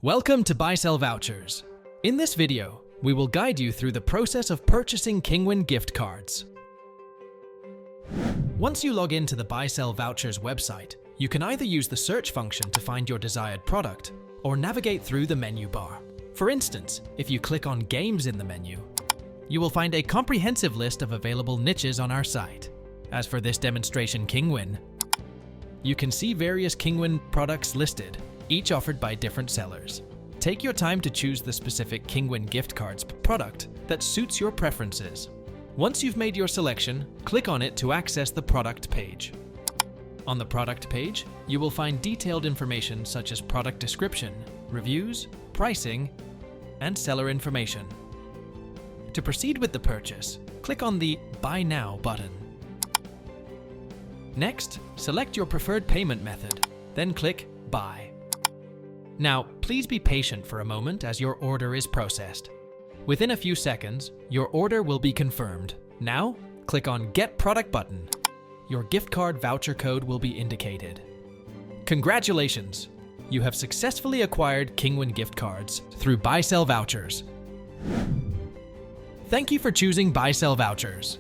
Welcome to Buysellvouchers. In this video, we will guide you through the process of purchasing Kinguin gift cards. Once you log into the Buysellvouchers website, you can either use the search function to find your desired product or navigate through the menu bar. For instance, if you click on Games in the menu, you will find a comprehensive list of available niches on our site. As for this demonstration Kinguin, you can see various Kinguin products listed, each offered by different sellers. Take your time to choose the specific Kinguin gift cards product that suits your preferences. Once you've made your selection, click on it to access the product page. On the product page, you will find detailed information such as product description, reviews, pricing, and seller information. To proceed with the purchase, click on the Buy Now button. Next, select your preferred payment method, then click Buy. Now, please be patient for a moment as your order is processed. Within a few seconds, your order will be confirmed. Now, click on Get Product button. Your gift card voucher code will be indicated. Congratulations! You have successfully acquired Kinguin gift cards through Buysellvouchers. Thank you for choosing Buysellvouchers.